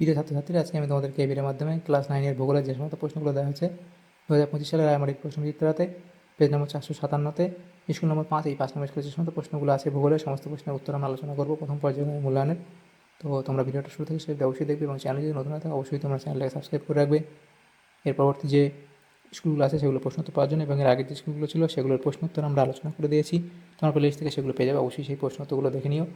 প্রিয় ছাত্রছাত্রীরা, আজকে আমি তোমাদেরকে এই ভিডিওর মাধ্যমে ক্লাস 9-এর ভূগোলের যে সমস্ত প্রশ্নগুলো দেওয়া হয়েছে 2025 সালের রায়মার্টিন প্রশ্নবিচিত্রাতে পেজ নম্বর 457-তে স্কুল নম্বর 5 এই 5 নম্বর স্কুলের যে সমস্ত প্রশ্নগুলো আছে ভূগোলের সমস্ত প্রশ্নের উত্তর আমরা আলোচনা করবো প্রথম পর্যায়ে মূল্যায়নের। তো তোমরা ভিডিওটা শুরু থেকে সেটা অবশ্যই দেখবে এবং চ্যানেল যদি নতুন হয় থাকে অবশ্যই তোমরা চ্যানেলটাকে সাবস্ক্রাইব করে রাখবে। এর পরবর্তী যে স্কুলগুলো আছে সেগুলো প্রশ্নোত্তর পাওয়ার জন্য এবং এর আগের যে স্কুলগুলো ছিল সেগুলোর প্রশ্নোত্তর আমরা আলোচনা করে দিয়েছি। তোমরা প্লেলিস্ট থেকে সেগুলো পেয়ে যাবে, অবশ্যই সেই প্রশ্নোত্তরগুলো দেখে নিও।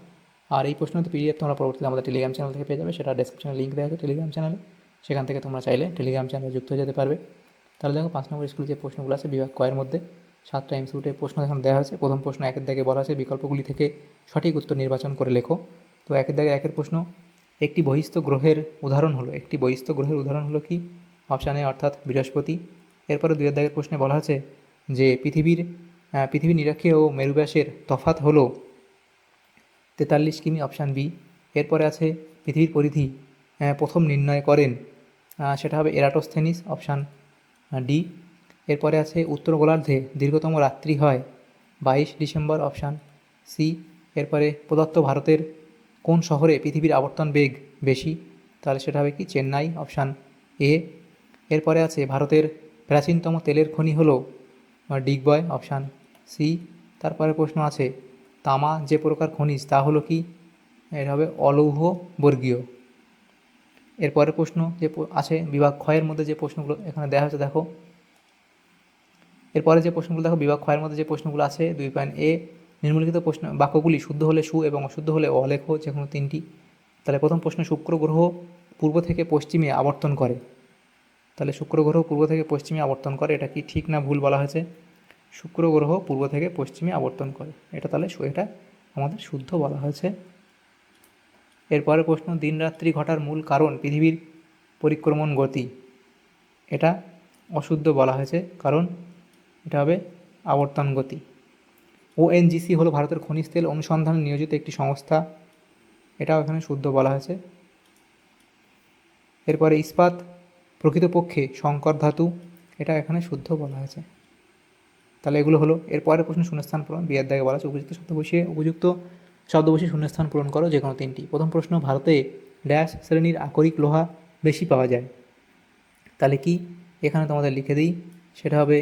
আর এই প্রশ্নোত্তর পিডিএফ তোমরা পরবর্তীতে আমাদের টেলিগ্রাম চ্যানেল থেকে পেয়ে যাবে, সেটা ডেসক্রিপশনে লিঙ্ক দেওয়া আছে টেলিগ্রাম চ্যানেলে, সেখান থেকে তোমরা চাইলে টেলিগ্রাম চ্যানেলে যুক্ত হয়ে যেতে পারবে। তাহলে দেখো 5 নম্বর স্কুলে যে প্রশ্নগুলো আছে বিভাগ কয়ের মধ্যে 7টা এমসিকিউর প্রশ্ন এখন দেওয়া হয়েছে। প্রথম প্রশ্ন 1-এর দাগে বলা আছে বিকল্পগুলি থেকে সঠিক উত্তর নির্বাচন করে লেখো। তো 1-এর দাগে 1-এর প্রশ্ন, একটি বহিস্থ গ্রহের উদাহরণ হলো কি? অপশান এ অর্থাৎ বৃহস্পতি। এরপরে 2-এর দাগের প্রশ্নে বলা আছে যে পৃথিবীর নিরক্ষীয় ও মেরুব্যাসের তফাৎ হলো 43 কিমি, অপশান বি। এরপরে আছে পৃথিবীর পরিধি প্রথম নির্ণয় করেন, সেটা হবে এরাটোস্থেনিস, অপশান ডি। এরপরে আছে উত্তর গোলার্ধে দীর্ঘতম রাত্রি হয় 22 ডিসেম্বর, অপশান সি। এরপরে প্রদত্ত ভারতের কোন শহরে পৃথিবীর আবর্তন বেগ বেশি? তাহলে সেটা হবে কি? Chennai, option A. এরপরে আছে ভারতের প্রাচীনতম তেলের খনি হলো ডিগবয়, অপশান সি। তারপরে প্রশ্ন আছে তামা যে প্রকার খনিজ তা হলো কি? এটা হবে অলৌহ বর্গীয়। এরপরের প্রশ্ন যে আছে বিভাগ ক্ষয়ের মধ্যে যে প্রশ্নগুলো এখানে দেওয়া হয়েছে দেখো, এরপরে যে প্রশ্নগুলো দেখো বিভাগ ক্ষয়ের মধ্যে যে প্রশ্নগুলো আছে 2.a, নিম্নলিখিত প্রশ্ন বাক্যগুলি শুদ্ধ হলে সু এবং অশুদ্ধ হলে অ লেখো, যে কোনো 3টি। তাহলে প্রথম প্রশ্ন, শুক্র গ্রহ পূর্ব থেকে পশ্চিমে আবর্তন করে। তাহলে শুক্র গ্রহ পূর্ব থেকে পশ্চিমে আবর্তন করে, এটা কি ঠিক না ভুল বলা হয়েছে? শুক্র গ্রহ পূর্ব থেকে পশ্চিমে আবর্তন করে, এটা তাহলে এটা আমাদের শুদ্ধ বলা হয়েছে। এরপরের প্রশ্ন, দিন রাত্রি ঘটার মূল কারণ পৃথিবীর পরিক্রমণ গতি, এটা অশুদ্ধ বলা হয়েছে, কারণ এটা হবে আবর্তন গতি। ওএনজিসি হলো ভারতের খনিজ তেল অনুসন্ধানে নিয়োজিত একটি সংস্থা, এটাও এখানে শুদ্ধ বলা হয়েছে। এরপরে ইস্পাত প্রকৃতপক্ষে সংকর ধাতু, এটা এখানে শুদ্ধ বলা হয়েছে। তাহলে এগুলো হলো। এরপরের প্রশ্ন শূন্যস্থান পূরণ, বিয়ের দাগে বলা আছে উপযুক্ত শব্দ বসিয়ে শূন্যস্থান পূরণ করো, যে কোনো 3টি। প্রথম প্রশ্ন, ভারতে ড্যাশ শ্রেণীর আকরিক লোহা বেশি পাওয়া যায়? তাহলে কি এখানে তোমাদের লিখে দিই, সেটা হবে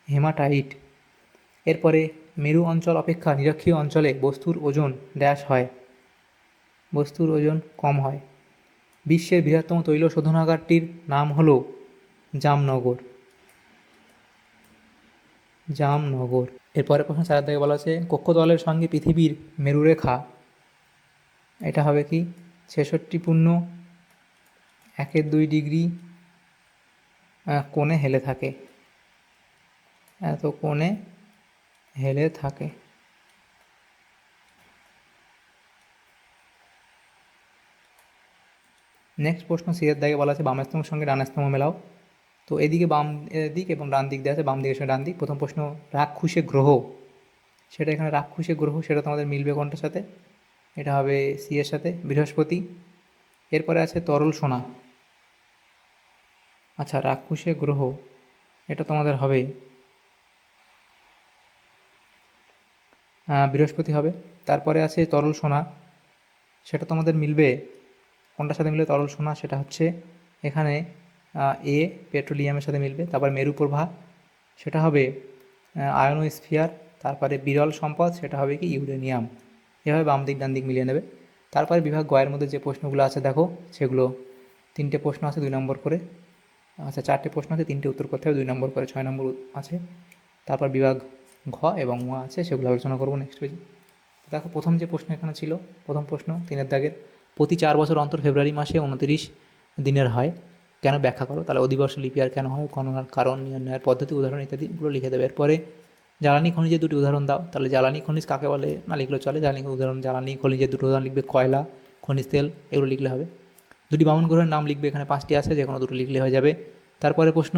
হেমাটাইট। এরপরে মেরু অঞ্চল অপেক্ষা নিরক্ষীয় অঞ্চলে বস্তুর ওজন ড্যাশ হয়? বস্তুর ওজন কম হয়। বিশ্বের বৃহত্তম তৈল শোধনাগারটির নাম হলো জামনগর। এরপরে প্রশ্ন 4 থেকে বলা আছে কক্ষতলের সঙ্গে পৃথিবীর মেরুরেখা, এটা হবে কি? 66.1 ডিগ্রি কোণে হেলে থাকে, এত কোণে হেলে থাকে। নেক্সট প্রশ্ন, সিয়ের দাগে বলা আছে বাম স্তম্ভের সঙ্গে ডান স্তম্ভ মেলাও। তো এদিকে বাম দিক এবং ডান দিক দেওয়া আছে, বাম দিকের সঙ্গে ডান দিক। প্রথম প্রশ্ন, রাক্ষুসে গ্রহ, সেটা এখানে রাক্ষুসে গ্রহ, সেটা তোমাদের মিলবে কোনটার সাথে? এটা হবে সি এর সাথে, বৃহস্পতি। এরপরে আছে তরল সোনা, আচ্ছা রাক্ষুসে গ্রহ এটা তোমাদের হবে বৃহস্পতি হবে। তারপরে আছে তরল সোনা, সেটা তোমাদের মিলবে কোনটার সাথে মিলবে তরল সোনা? সেটা হচ্ছে এখানে এ পেট্রোলিয়ামের সাথে মিলবে। তারপর মেরুপ্রভা, সেটা হবে আয়নোস্ফিয়ার। তারপরে বিরল সম্পদ, সেটা হবে কি? ইউরেনিয়াম। এভাবে বাম দিক ডান দিক মিলিয়ে নেবে। তারপরে বিভাগ গয়ের মধ্যে যে প্রশ্নগুলো আছে দেখো, সেগুলো 3টে প্রশ্ন আছে 2 নম্বর করে, আচ্ছা 4টে প্রশ্ন আছে, 3টে উত্তর করতে হবে 2 নম্বর করে, 6 নম্বর আছে। তারপর বিভাগ ঘ এবং ম আছে, সেগুলো আলোচনা করবো নেক্সট পেজে। দেখো প্রথম যে প্রশ্ন এখানে ছিল, প্রথম প্রশ্ন 3-এর দাগের, প্রতি 4 বছর অন্তর ফেব্রুয়ারি মাসে 29 দিনের হয়, কেন ব্যাখ্যা করো? তাহলে অধিবর্ষ লিপিয়ার কেন হয়, গণনার কারণ, নির্ণয়ের পদ্ধতি, উদাহরণ ইত্যাদিগুলো লিখে দেবে। এরপরে জ্বালানি খনিজের 2টি উদাহরণ দাও। তাহলে জ্বালানি খনিজ কাকে বলে না লিখলে চলে, জ্বালানি খনিজের 2টো উদাহরণ লিখবে, কয়লা, খনিজ তেল, এগুলো লিখলে হবে। 2টি বামন গ্রহের নাম লিখবে, এখানে 5টি আছে, যে কোনো 2টো লিখলে হয়ে যাবে। তারপরে প্রশ্ন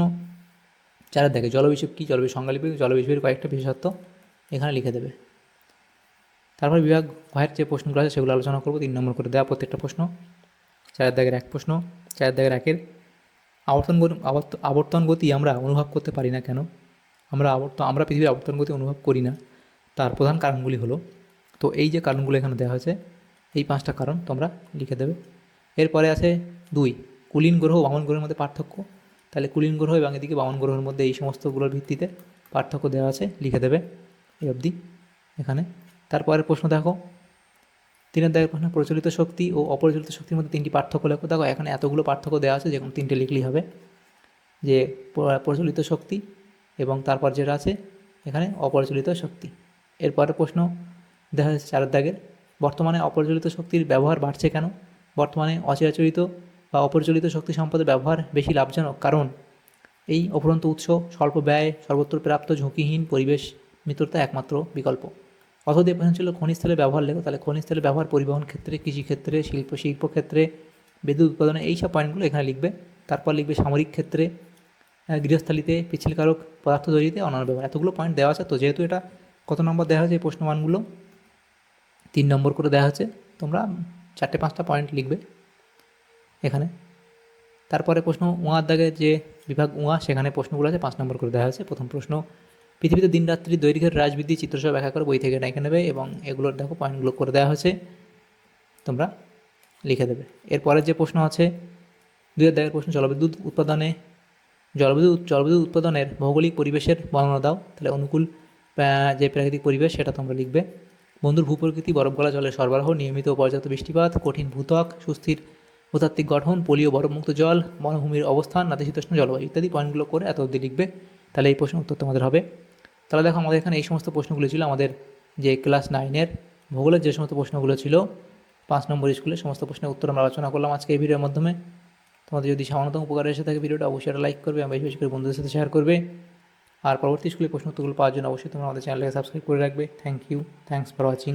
4-এর দাগে জলবিষুব কী, জলবিষুব সংজ্ঞা লিখবে, জলবিষুবের কয়েকটা বিশেষত্ব এখানে লিখে দেবে। তারপর বিভাগ ঘয়ের যে প্রশ্নগুলো আছে সেগুলো আলোচনা করবো, 3 নম্বর করে দেওয়া প্রত্যেকটা প্রশ্ন। 4-এর দাগের 1 প্রশ্ন, 4-এর দাগের 1-এর আবর্তন গতি আমরা অনুভব করতে পারি না কেন? আমরা পৃথিবীর আবর্তন গতি অনুভব করি না, তার প্রধান কারণগুলি হলো তো এই যে কারণগুলো এখানে দেওয়া হয়েছে, এই 5টা কারণ তোমরা লিখে দেবে। এরপরে আছে 2, কুলীন গ্রহ ও বামন গ্রহের মধ্যে পার্থক্য। তাহলে কুলীন গ্রহ এবং এদিকে বামন গ্রহের মধ্যে এই সমস্তগুলোর ভিত্তিতে পার্থক্য দেওয়া আছে, লিখে দেবে এই অবধি এখানে। তারপরের প্রশ্ন দেখো, 3 দাগের প্রশ্ন, প্রচলিত শক্তি ও অপ্রচলিত শক্তির মধ্যে 3টি পার্থক্য লেখো। দেখো এখানে এতগুলো পার্থক্য দেওয়া আছে, যে কোনো 3টে লিখলেই হবে, যে প্রচলিত শক্তি এবং তারপর যেটা আছে এখানে অপ্রচলিত শক্তি। এরপরের প্রশ্ন দেখা যাচ্ছে 4 দাগের, বর্তমানে অপ্রচলিত শক্তির ব্যবহার বাড়ছে কেন? বর্তমানে অচিরাচরিত বা অপ্রচলিত শক্তি সম্পদের ব্যবহার বেশি লাভজনক, কারণ এই অফুরন্ত উৎস, স্বল্প ব্যয়, সর্বত্র প্রাপ্ত, ঝুঁকিহীন, পরিবেশ মিত্রতা একমাত্র বিকল্প। অথবা প্রশ্ন ছিল খনিজ তেলের ব্যবহার লেখো। তাহলে খনিজ তেলের ব্যবহার পরিবহন ক্ষেত্রে, কৃষিক্ষেত্রে, শিল্পক্ষেত্রে, বিদ্যুৎ উৎপাদনে, এই সব পয়েন্টগুলো এখানে লিখবে। তারপর লিখবে সামরিক ক্ষেত্রে, গৃহস্থালিতে, পিচ্ছিলকারক পদার্থ তৈরিতে অন্যান্য ব্যবহার। এতগুলো পয়েন্ট দেওয়া আছে। তো যেহেতু এটা কত নম্বর দেওয়া হয়েছে এই প্রশ্নমানগুলো 3 নম্বর করে দেওয়া হচ্ছে, তোমরা 4-5টা পয়েন্ট লিখবে এখানে। তারপরে প্রশ্ন উঁয়ার দাগে যে বিভাগ উঁয়া, সেখানে প্রশ্নগুলো আছে 5 নম্বর করে দেওয়া হয়েছে। প্রথম প্রশ্ন, পৃথিবীতে দিন রাত্রি দৈর্ঘ্যের হ্রাসবৃদ্ধি চিত্রসহ ব্যাখ্যা করে বই থেকে এঁকে নেবে, এবং এগুলোর দেখো পয়েন্টগুলো করে দেওয়া হয়েছে, তোমরা লিখে দেবে। এরপরের যে প্রশ্ন আছে 2 দাগের প্রশ্ন, জলবিদ্যুৎ উৎপাদনের ভৌগোলিক পরিবেশের বর্ণনা দাও। তাহলে অনুকূল যে প্রাকৃতিক পরিবেশ সেটা তোমরা লিখবে। বন্ধুর ভূপ্রকৃতি, বরফ গলা জলের সরবরাহ, নিয়মিত ও পর্যাপ্ত বৃষ্টিপাত, কঠিন ভূত্বক, সুস্থির ভূতাত্ত্বিক গঠন, পলীয় বরফমুক্ত জল, বনভূমির অবস্থান, নাতিশীতোষ্ণ জলবায়ু ইত্যাদি পয়েন্টগুলো করে এত অবধি লিখবে। তাহলে এই প্রশ্নের উত্তর তোমাদের হবে। তাহলে দেখো আমাদের এখানে এই সমস্ত প্রশ্নগুলো ছিল আমাদের যে ক্লাস 9-এর ভূগোলের যে সমস্ত প্রশ্নগুলো ছিল 5 নম্বর স্কুলের সমস্ত প্রশ্নের উত্তর আমরা আলোচনা করলাম আজকে এই ভিডিওর মাধ্যমে। তোমাদের যদি সামান্যতম উপকার এসে থাকে ভিডিওটা অবশ্যই লাইক করবে এবং বেশি বেশি করে বন্ধুদের সাথে শেয়ার করবে। আর পরবর্তী স্কুলের প্রশ্ন উত্তরগুলো পাওয়ার জন্য অবশ্যই তোমরা আমাদের চ্যানেলকে সাবস্ক্রাইব করে রাখবে। Thanks for watching.